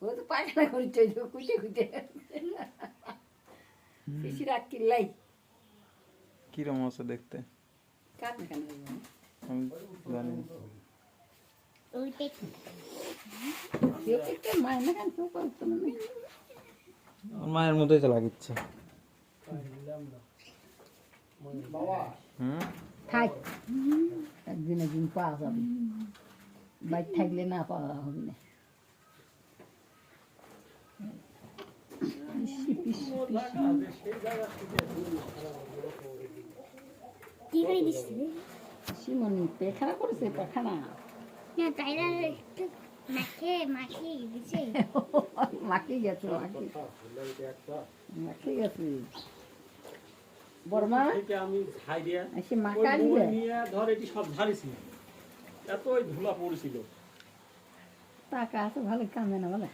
ও তো পায়খানা করছে কুইটে কুইটে পিসি রাখ কিল্লাই কিরম আছে দেখতে কান কান আমি জানি না। মায়ের না কান কেউ করতো না ওর মায়ের মতোই তো লাগিচ্ছে থাক একদিন একদিন পাওয়া যাবে বাইক থাকলে না পাওয়া হবে না সিমনি পেখানা করেছে পেখানা মাকে গেছে মাকে গেছে বর্মা আমি ছাই দিয়া সে মাকা নিয়ে ধর এটি সব ঝাড়িছি এতই ধুলা পড়েছিল টাকা আছে ভালো কামে না বলে